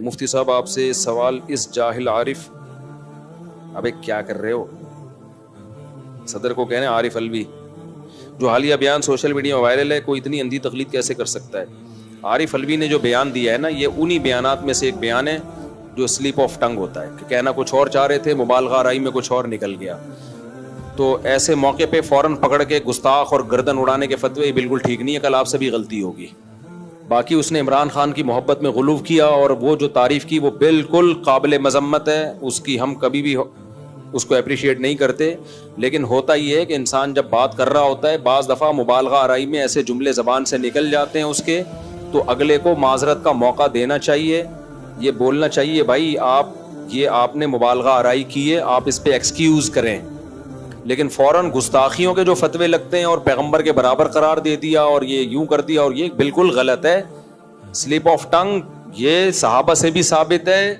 مفتی صاحب آپ سے سوال، اس جاہل عارف، ابے کیا کر رہے ہو؟ صدر کو کہنے عارف الوی، جو حالیہ بیان سوشل میڈیا میں وائرل ہے، کوئی اتنی اندھی تقلید کیسے کر سکتا ہے؟ عارف الوی نے جو بیان دیا ہے نا، یہ انہی بیانات میں سے ایک بیان ہے جو سلیپ آف ٹنگ ہوتا ہے، کہ کہنا کچھ اور چاہ رہے تھے، مبالغہ آرائی میں کچھ اور نکل گیا. تو ایسے موقع پہ فوراً پکڑ کے گستاخ اور گردن اڑانے کے فتوے یہ بالکل ٹھیک نہیں ہے. کل آپ سے بھی غلطی ہوگی. باقی اس نے عمران خان کی محبت میں غلو کیا اور وہ جو تعریف کی وہ بالکل قابل مذمت ہے، اس کی ہم کبھی بھی اس کو اپریشیٹ نہیں کرتے. لیکن ہوتا یہ ہے کہ انسان جب بات کر رہا ہوتا ہے، بعض دفعہ مبالغہ آرائی میں ایسے جملے زبان سے نکل جاتے ہیں اس کے، تو اگلے کو معذرت کا موقع دینا چاہیے. یہ بولنا چاہیے بھائی آپ نے مبالغہ آرائی کی ہے، آپ اس پہ ایکسکیوز کریں. لیکن فوراً گستاخیوں کے جو فتوے لگتے ہیں اور پیغمبر کے برابر قرار دے دیا اور یہ یوں کر دیا، اور یہ بالکل غلط ہے. سلپ آف ٹنگ یہ صحابہ سے بھی ثابت ہے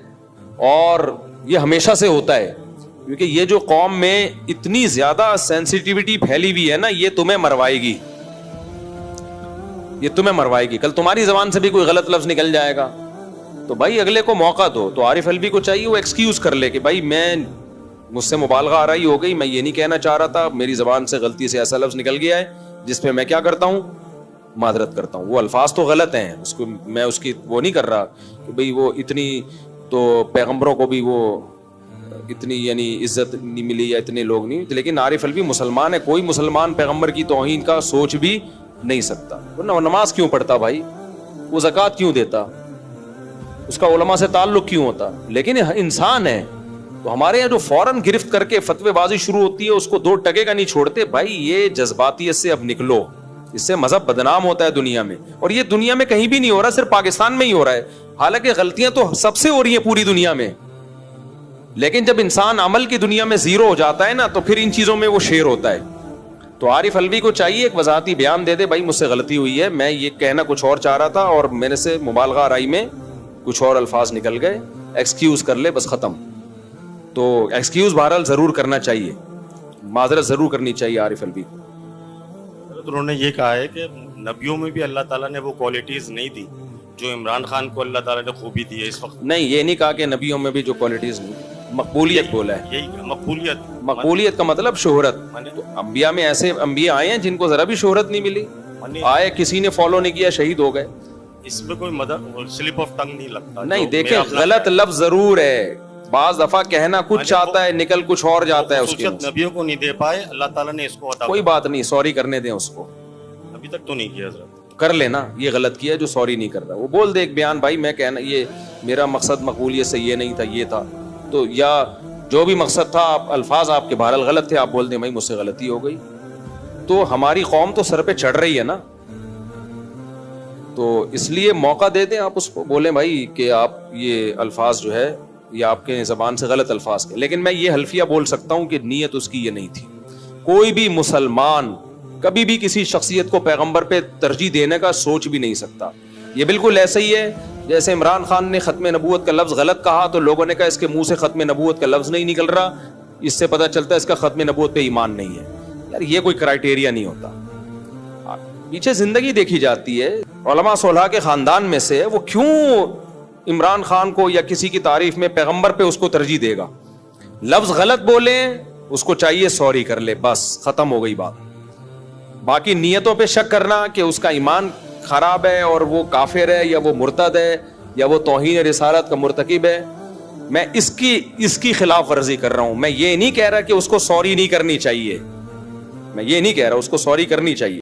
اور یہ ہمیشہ سے ہوتا ہے، کیونکہ یہ جو قوم میں اتنی زیادہ سینسیٹیوٹی پھیلی ہوئی ہے نا، یہ تمہیں مروائے گی، یہ تمہیں مروائے گی. کل تمہاری زبان سے بھی کوئی غلط لفظ نکل جائے گا تو بھائی اگلے کو موقع دو. تو عارف الوی کو چاہیے وہ ایکسکیوز کر لے کہ بھائی مجھ سے مبالغہ آرائی ہو گئی، میں یہ نہیں کہنا چاہ رہا تھا، میری زبان سے غلطی سے ایسا لفظ نکل گیا ہے جس پہ میں کیا کرتا ہوں، معذرت کرتا ہوں. وہ الفاظ تو غلط ہیں، اس کو میں اس کی وہ نہیں کر رہا کہ بھئی وہ اتنی تو پیغمبروں کو بھی وہ اتنی یعنی عزت نہیں ملی یا اتنے لوگ نہیں. لیکن عارف الوی مسلمان ہے، کوئی مسلمان پیغمبر کی توہین کا سوچ بھی نہیں سکتا. وہ نماز کیوں پڑھتا بھائی، وہ زکوٰۃ کیوں دیتا، اس کا علماء سے تعلق کیوں ہوتا؟ لیکن انسان ہے. تو ہمارے یہاں جو فوراً گرفت کر کے فتوے بازی شروع ہوتی ہے، اس کو 2 ٹکے کا نہیں چھوڑتے. بھائی یہ جذباتیت سے اب نکلو، اس سے مذہب بدنام ہوتا ہے دنیا میں، اور یہ دنیا میں کہیں بھی نہیں ہو رہا، صرف پاکستان میں ہی ہو رہا ہے. حالانکہ غلطیاں تو سب سے ہو رہی ہیں پوری دنیا میں، لیکن جب انسان عمل کی دنیا میں زیرو ہو جاتا ہے نا، تو پھر ان چیزوں میں وہ شیر ہوتا ہے. تو عارف الوی کو چاہیے ایک وضاحتی بیان دے دے، بھائی مجھ سے غلطی ہوئی ہے، میں یہ کہنا کچھ اور چاہ رہا تھا اور میرے سے مبالغہ آرائی میں کچھ اور الفاظ نکل گئے، ایکسکیوز کر لے، بس ختم. تو ایکسکیوز بہرحال ضرور کرنا چاہیے، معذرت ضرور کرنی چاہیے عارف الوی کو. انہوں نے یہ کہا ہے کہ نبیوں میں بھی اللہ تعالیٰ نے وہ کوالٹیز نہیں دی جو عمران خان کو اللہ تعالیٰ نے خوبی دی ہے اس وقت. نہیں، یہ نہیں کہا کہ نبیوں میں بھی جو کوالٹیز نہیں، مقبولیت بولا ہے. یہی مقبولیت کا مطلب شہرت. تو انبیاء میں ایسے انبیاء آئے ہیں جن کو ذرا بھی شہرت نہیں ملی، آئے کسی نے فالو نہیں کیا، شہید ہو گئے. اس میں کوئی سلپ آف ٹنگ نہیں لگتا. نہیں دیکھیں، غلط لفظ ضرور ہے، بعض دفعہ کہنا کچھ چاہتا ہے، نکل کچھ اور جاتا ہے. اس کی نبیوں کو نہیں دے پائے، اللہ تعالیٰ نے اس کو عطا. کوئی بات نہیں، سوری کرنے دیں اس کو. ابھی تک تو نہیں کیا حضرت. کر لینا، یہ غلط کیا جو سوری نہیں کر رہا، وہ بول دے ایک بیان، بھائی میں کہنا یہ میرا مقصد مقبولیت سے یہ نہیں تھا، یہ تھا. تو یا جو بھی مقصد تھا، آپ الفاظ آپ کے بہرحال غلط تھے، آپ بول دیں بھائی مجھ سے غلطی ہو گئی. تو ہماری قوم تو سر پہ چڑھ رہی ہے نا، تو اس لیے موقع دے دیں. آپ اس کو بولیں بھائی کہ آپ یہ الفاظ جو ہے یہ آپ کے زبان سے غلط الفاظ کے. لیکن میں یہ حلفیہ بول سکتا ہوں کہ نیت اس کی یہ نہیں تھی. کوئی بھی مسلمان کبھی بھی کسی شخصیت کو پیغمبر پہ ترجیح دینے کا سوچ بھی نہیں سکتا. یہ بالکل ایسا ہی ہے جیسے عمران خان نے ختم نبوت کا لفظ غلط کہا تو لوگوں نے کہا اس کے منہ سے ختم نبوت کا لفظ نہیں نکل رہا، اس سے پتہ چلتا ہے اس کا ختم نبوت پہ ایمان نہیں ہے. یار یہ کوئی کرائٹیریا نہیں ہوتا. پیچھے زندگی دیکھی جاتی ہے. علماء صلحاء کے خاندان میں سے وہ کیوں عمران خان کو یا کسی کی تعریف میں پیغمبر پہ اس کو ترجیح دے گا؟ لفظ غلط بولیں، اس کو چاہیے سوری کر لے، بس ختم ہو گئی بات. باقی نیتوں پہ شک کرنا کہ اس کا ایمان خراب ہے اور وہ کافر ہے یا وہ مرتد ہے یا وہ توہین رسالت کا مرتکب ہے، میں اس کی خلاف ورزی کر رہا ہوں. میں یہ نہیں کہہ رہا کہ اس کو سوری نہیں کرنی چاہیے، میں یہ نہیں کہہ رہا، اس کو سوری کرنی چاہیے.